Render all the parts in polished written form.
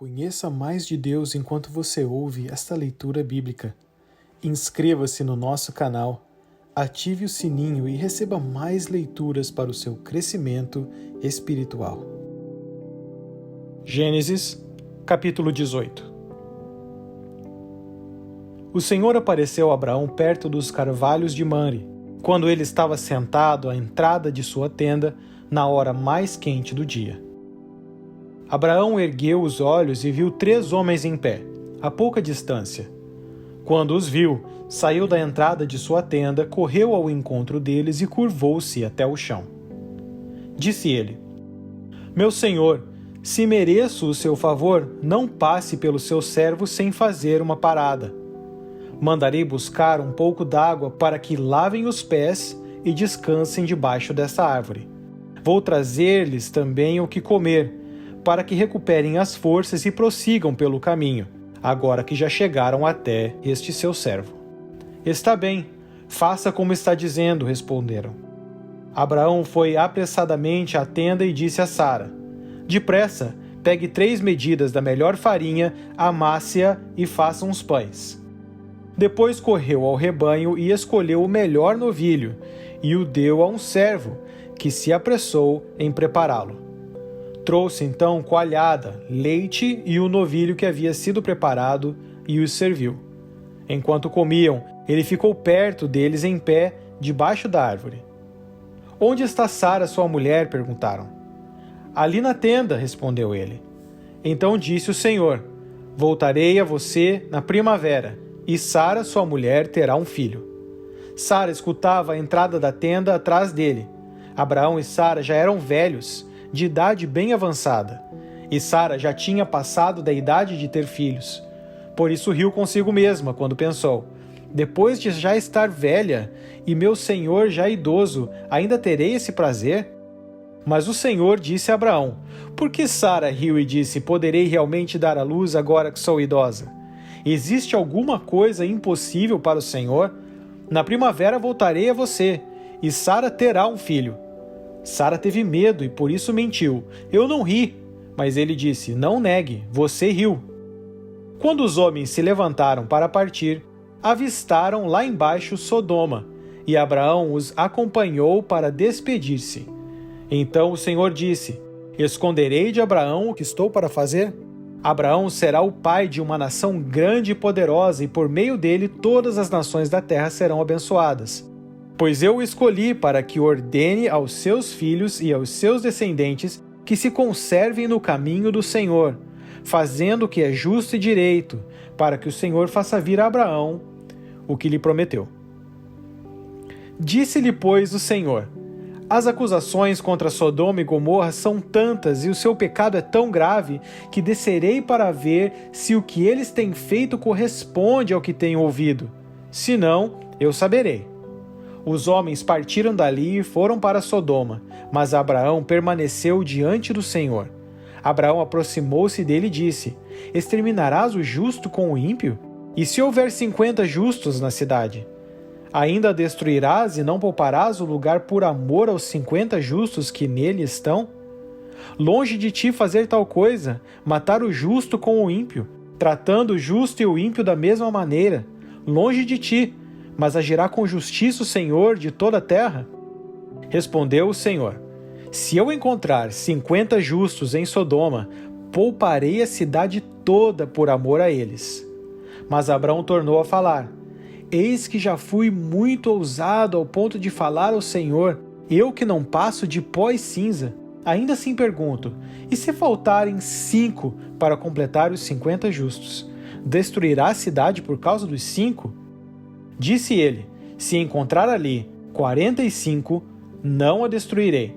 Conheça mais de Deus enquanto você ouve esta leitura bíblica. Inscreva-se no nosso canal, ative o sininho e receba mais leituras para o seu crescimento espiritual. Gênesis, capítulo 18. O Senhor apareceu a Abraão perto dos carvalhos de Mamre, quando ele estava sentado à entrada de sua tenda, na hora mais quente do dia. Abraão ergueu os olhos e viu 3 homens em pé, a pouca distância. Quando os viu, saiu da entrada de sua tenda, correu ao encontro deles e curvou-se até o chão. Disse ele: Meu senhor, se mereço o seu favor, não passe pelo seu servo sem fazer uma parada. Mandarei buscar um pouco d'água para que lavem os pés e descansem debaixo dessa árvore. Vou trazer-lhes também o que comer, para que recuperem as forças e prossigam pelo caminho, agora que já chegaram até este seu servo. Está bem, faça como está dizendo, responderam. Abraão foi apressadamente à tenda e disse a Sara: Depressa, pegue 3 medidas da melhor farinha, amasse-a e faça uns pães. Depois correu ao rebanho e escolheu o melhor novilho, e o deu a um servo, que se apressou em prepará-lo. Trouxe então coalhada, leite e o novilho que havia sido preparado e os serviu. Enquanto comiam, ele ficou perto deles em pé, debaixo da árvore. Onde está Sara, sua mulher? Perguntaram. Ali na tenda, respondeu ele. Então disse o Senhor: Voltarei a você na primavera, e Sara, sua mulher, terá um filho. Sara escutava a entrada da tenda atrás dele. Abraão e Sara já eram velhos, de idade bem avançada, e Sara já tinha passado da idade de ter filhos. Por isso riu consigo mesma quando pensou: depois de já estar velha e meu senhor já idoso, ainda terei esse prazer? Mas o Senhor disse a Abraão: por que Sara riu e disse: poderei realmente dar à luz agora que sou idosa? Existe alguma coisa impossível para o Senhor? Na primavera voltarei a você, e Sara terá um filho. Sara teve medo e por isso mentiu: eu não ri. Mas ele disse: não negue, você riu. Quando os homens se levantaram para partir, avistaram lá embaixo Sodoma, e Abraão os acompanhou para despedir-se. Então o Senhor disse: esconderei de Abraão o que estou para fazer? Abraão será o pai de uma nação grande e poderosa, e por meio dele todas as nações da terra serão abençoadas. Pois eu o escolhi para que ordene aos seus filhos e aos seus descendentes que se conservem no caminho do Senhor, fazendo o que é justo e direito, para que o Senhor faça vir a Abraão o que lhe prometeu. Disse-lhe, pois, o Senhor: as acusações contra Sodoma e Gomorra são tantas e o seu pecado é tão grave que descerei para ver se o que eles têm feito corresponde ao que tenho ouvido. Se não, eu saberei. Os homens partiram dali e foram para Sodoma, mas Abraão permaneceu diante do Senhor. Abraão aproximou-se dele e disse: exterminarás o justo com o ímpio? E se houver 50 justos na cidade? Ainda destruirás e não pouparás o lugar por amor aos 50 justos que nele estão? Longe de ti fazer tal coisa, matar o justo com o ímpio, tratando o justo e o ímpio da mesma maneira. Longe de ti, mas agirá com justiça o Senhor de toda a terra? Respondeu o Senhor: se eu encontrar 50 justos em Sodoma, pouparei a cidade toda por amor a eles. Mas Abraão tornou a falar: eis que já fui muito ousado ao ponto de falar ao Senhor, eu que não passo de pó e cinza. Ainda assim pergunto: e se faltarem 5 para completar os 50 justos? Destruirá a cidade por causa dos 5? Disse ele: se encontrar ali 45, não a destruirei.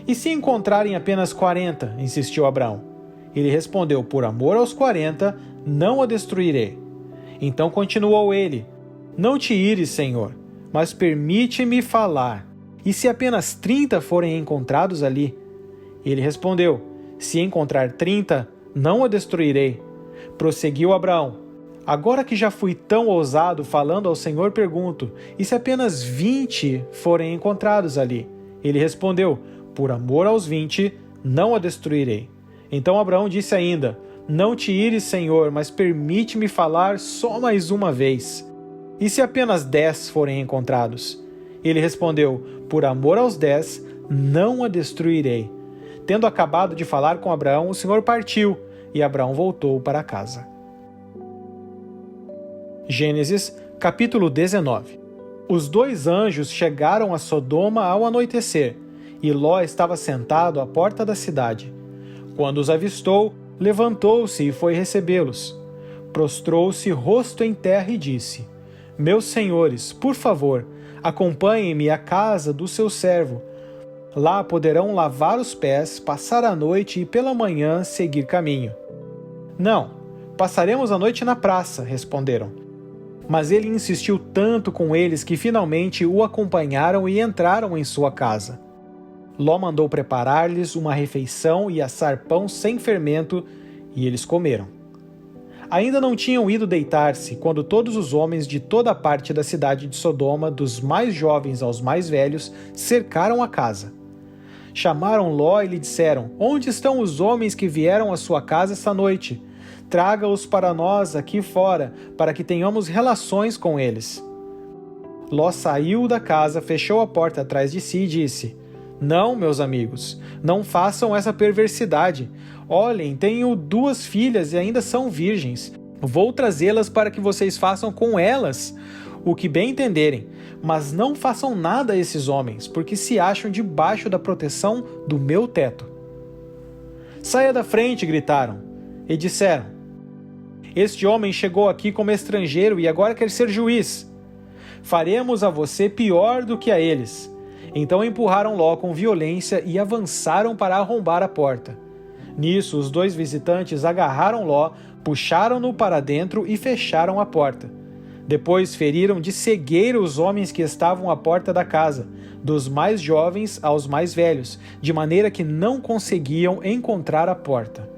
E se encontrarem apenas 40? Insistiu Abraão. Ele respondeu: por amor aos 40, não a destruirei. Então continuou ele: não te ires, Senhor, mas permite-me falar. E se apenas 30 forem encontrados ali? Ele respondeu: se encontrar 30, não a destruirei. Prosseguiu Abraão: agora que já fui tão ousado falando ao Senhor, pergunto: e se apenas 20 forem encontrados ali? Ele respondeu: por amor aos 20, não a destruirei. Então Abraão disse ainda: Não te ires, Senhor, mas permite-me falar só mais uma vez. E se apenas 10 forem encontrados? Ele respondeu: por amor aos 10, não a destruirei. Tendo acabado de falar com Abraão, o Senhor partiu, e Abraão voltou para casa. Gênesis, capítulo 19. Os 2 anjos chegaram a Sodoma ao anoitecer, e Ló estava sentado à porta da cidade. Quando os avistou, levantou-se e foi recebê-los. Prostrou-se rosto em terra e disse: meus senhores, por favor, acompanhem-me à casa do seu servo. Lá poderão lavar os pés, passar a noite e pela manhã seguir caminho. Não, passaremos a noite na praça, responderam. Mas ele insistiu tanto com eles que finalmente o acompanharam e entraram em sua casa. Ló mandou preparar-lhes uma refeição e assar pão sem fermento, e eles comeram. Ainda não tinham ido deitar-se quando todos os homens de toda a parte da cidade de Sodoma, dos mais jovens aos mais velhos, cercaram a casa. Chamaram Ló e lhe disseram: onde estão os homens que vieram à sua casa esta noite? Traga-os para nós aqui fora, para que tenhamos relações com eles. Ló saiu da casa, fechou a porta atrás de si e disse: não, meus amigos, não façam essa perversidade. Olhem, tenho 2 filhas e ainda são virgens. Vou trazê-las para que vocês façam com elas o que bem entenderem, mas não façam nada a esses homens, porque se acham debaixo da proteção do meu teto. Saia da frente, gritaram, e disseram: este homem chegou aqui como estrangeiro e agora quer ser juiz. Faremos a você pior do que a eles. Então empurraram Ló com violência e avançaram para arrombar a porta. Nisso, os 2 visitantes agarraram Ló, puxaram-no para dentro e fecharam a porta. Depois feriram de cegueira os homens que estavam à porta da casa, dos mais jovens aos mais velhos, de maneira que não conseguiam encontrar a porta.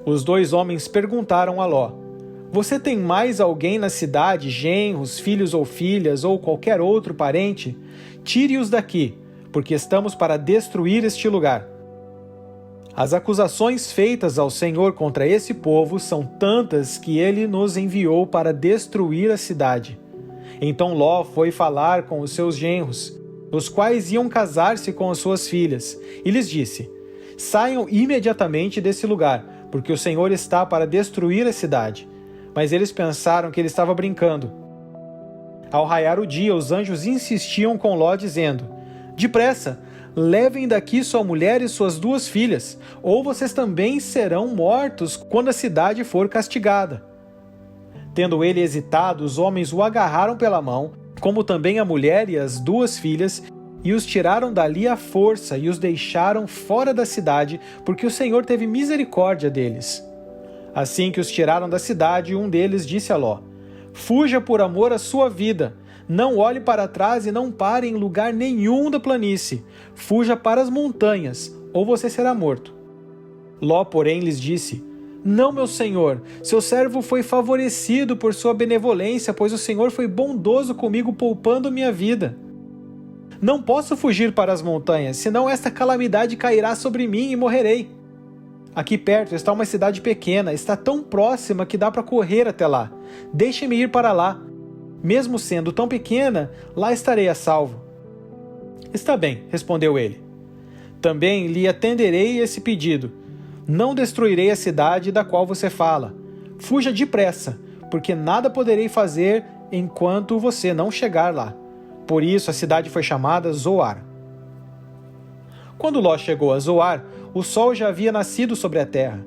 Os 2 homens perguntaram a Ló: você tem mais alguém na cidade, genros, filhos ou filhas, ou qualquer outro parente? Tire-os daqui, porque estamos para destruir este lugar. As acusações feitas ao Senhor contra esse povo são tantas que ele nos enviou para destruir a cidade. Então Ló foi falar com os seus genros, os quais iam casar-se com as suas filhas, e lhes disse: saiam imediatamente desse lugar, porque o Senhor está para destruir a cidade. Mas eles pensaram que ele estava brincando. Ao raiar o dia, os anjos insistiam com Ló, dizendo: depressa, levem daqui sua mulher e suas 2 filhas, ou vocês também serão mortos quando a cidade for castigada. Tendo ele hesitado, os homens o agarraram pela mão, como também a mulher e as 2 filhas, e os tiraram dali à força e os deixaram fora da cidade, porque o Senhor teve misericórdia deles. Assim que os tiraram da cidade, um deles disse a Ló: fuja por amor à sua vida. Não olhe para trás e não pare em lugar nenhum da planície. Fuja para as montanhas, ou você será morto. Ló, porém, lhes disse: não, meu senhor, seu servo foi favorecido por sua benevolência, pois o Senhor foi bondoso comigo, poupando minha vida. Não posso fugir para as montanhas, senão esta calamidade cairá sobre mim e morrerei. Aqui perto está uma cidade pequena, está tão próxima que dá para correr até lá. Deixe-me ir para lá. Mesmo sendo tão pequena, lá estarei a salvo. Está bem, respondeu ele. Também lhe atenderei esse pedido. Não destruirei a cidade da qual você fala. Fuja depressa, porque nada poderei fazer enquanto você não chegar lá. Por isso a cidade foi chamada Zoar. Quando Ló chegou a Zoar, o sol já havia nascido sobre a terra.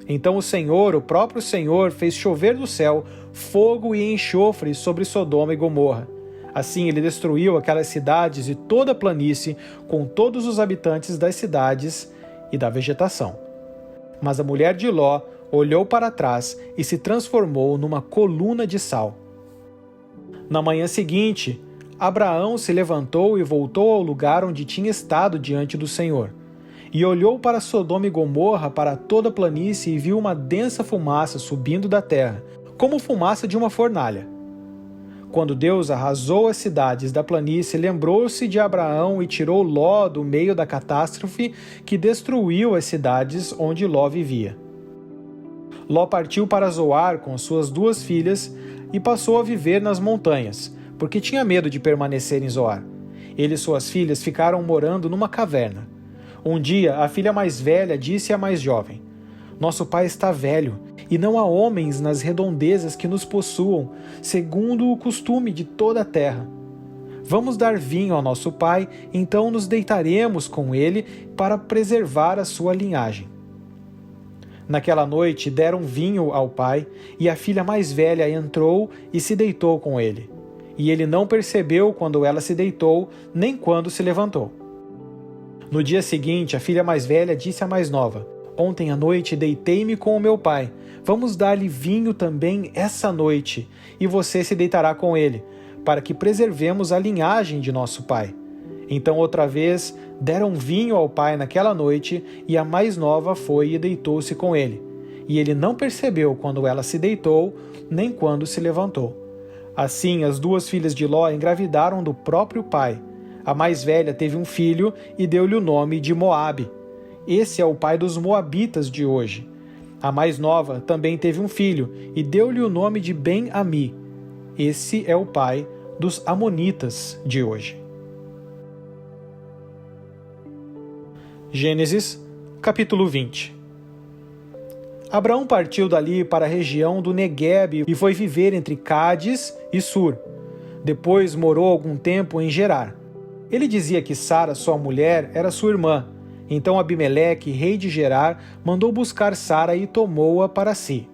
Então o Senhor, o próprio Senhor, fez chover do céu fogo e enxofre sobre Sodoma e Gomorra. Assim ele destruiu aquelas cidades e toda a planície, com todos os habitantes das cidades e da vegetação. Mas a mulher de Ló olhou para trás e se transformou numa coluna de sal. Na manhã seguinte, Abraão se levantou e voltou ao lugar onde tinha estado diante do Senhor. E olhou para Sodoma e Gomorra, para toda a planície, e viu uma densa fumaça subindo da terra, como fumaça de uma fornalha. Quando Deus arrasou as cidades da planície, lembrou-se de Abraão e tirou Ló do meio da catástrofe que destruiu as cidades onde Ló vivia. Ló partiu para Zoar com suas 2 filhas e passou a viver nas montanhas, porque tinha medo de permanecer em Zoar. Ele e suas filhas ficaram morando numa caverna. Um dia, a filha mais velha disse à mais jovem: "Nosso pai está velho, e não há homens nas redondezas que nos possuam, segundo o costume de toda a terra. Vamos dar vinho ao nosso pai, então nos deitaremos com ele para preservar a sua linhagem." Naquela noite deram vinho ao pai, e a filha mais velha entrou e se deitou com ele. E ele não percebeu quando ela se deitou, nem quando se levantou. No dia seguinte, a filha mais velha disse à mais nova: "Ontem à noite deitei-me com o meu pai. Vamos dar-lhe vinho também essa noite, e você se deitará com ele, para que preservemos a linhagem de nosso pai." Então outra vez deram vinho ao pai naquela noite, e a mais nova foi e deitou-se com ele. E ele não percebeu quando ela se deitou, nem quando se levantou. Assim, as 2 filhas de Ló engravidaram do próprio pai. A mais velha teve um filho e deu-lhe o nome de Moabe. Esse é o pai dos moabitas de hoje. A mais nova também teve um filho e deu-lhe o nome de Ben-Ami. Esse é o pai dos amonitas de hoje. Gênesis, capítulo 20. Abraão partiu dali para a região do Neguebe e foi viver entre Cádiz e Sur. Depois morou algum tempo em Gerar. Ele dizia que Sara, sua mulher, era sua irmã. Então Abimeleque, rei de Gerar, mandou buscar Sara e tomou-a para si.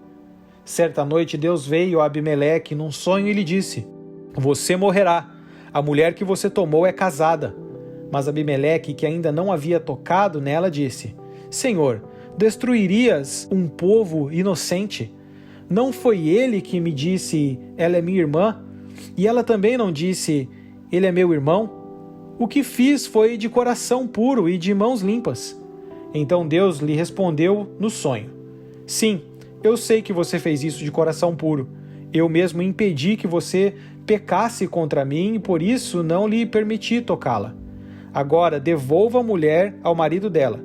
Certa noite Deus veio a Abimeleque num sonho e lhe disse: "Você morrerá. A mulher que você tomou é casada." Mas Abimeleque, que ainda não havia tocado nela, disse: "Senhor, destruirias um povo inocente? Não foi ele que me disse, ela é minha irmã? E ela também não disse, ele é meu irmão? O que fiz foi de coração puro e de mãos limpas." Então Deus lhe respondeu no sonho: "Sim, eu sei que você fez isso de coração puro. Eu mesmo impedi que você pecasse contra mim e por isso não lhe permiti tocá-la. Agora devolva a mulher ao marido dela.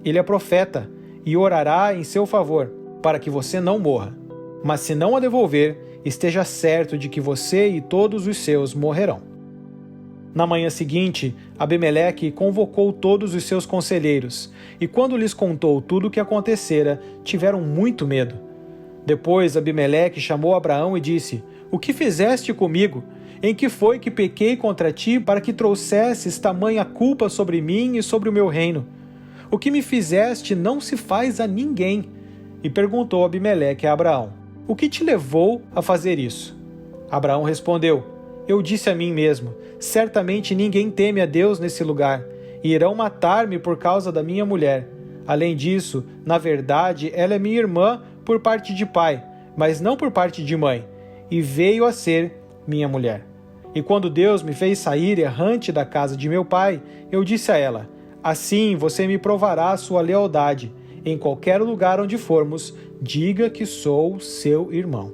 Ele é profeta e orará em seu favor, para que você não morra. Mas se não a devolver, esteja certo de que você e todos os seus morrerão." Na manhã seguinte, Abimeleque convocou todos os seus conselheiros, e quando lhes contou tudo o que acontecera, tiveram muito medo. Depois Abimeleque chamou Abraão e disse: "O que fizeste comigo? Em que foi que pequei contra ti para que trouxesses tamanha culpa sobre mim e sobre o meu reino? O que me fizeste não se faz a ninguém." E perguntou Abimeleque a Abraão: "O que te levou a fazer isso?" Abraão respondeu: "Eu disse a mim mesmo, certamente ninguém teme a Deus nesse lugar, e irão matar-me por causa da minha mulher. Além disso, na verdade, ela é minha irmã por parte de pai, mas não por parte de mãe, e veio a ser minha mulher. E quando Deus me fez sair errante da casa de meu pai, eu disse a ela: assim você me provará a sua lealdade. Em qualquer lugar onde formos, diga que sou seu irmão."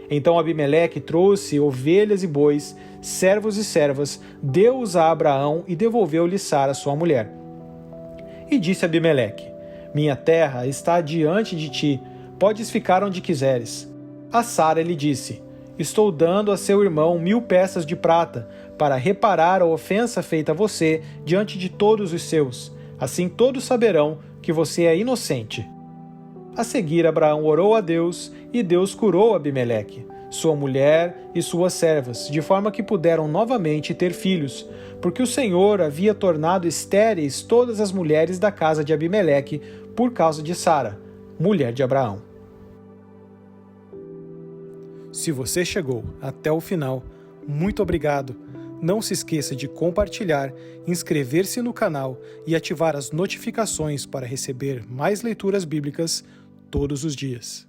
Então Abimeleque trouxe ovelhas e bois, servos e servas, deu-os a Abraão e devolveu-lhe Sara, sua mulher. E disse Abimeleque: "Minha terra está diante de ti, podes ficar onde quiseres." A Sara lhe disse: "Estou dando a seu irmão 1000 peças de prata, para reparar a ofensa feita a você diante de todos os seus. Assim todos saberão que você é inocente." A seguir Abraão orou a Deus, e Deus curou Abimeleque, sua mulher e suas servas, de forma que puderam novamente ter filhos, porque o Senhor havia tornado estéreis todas as mulheres da casa de Abimeleque por causa de Sara, mulher de Abraão. Se você chegou até o final, muito obrigado. Não se esqueça de compartilhar, inscrever-se no canal e ativar as notificações para receber mais leituras bíblicas todos os dias.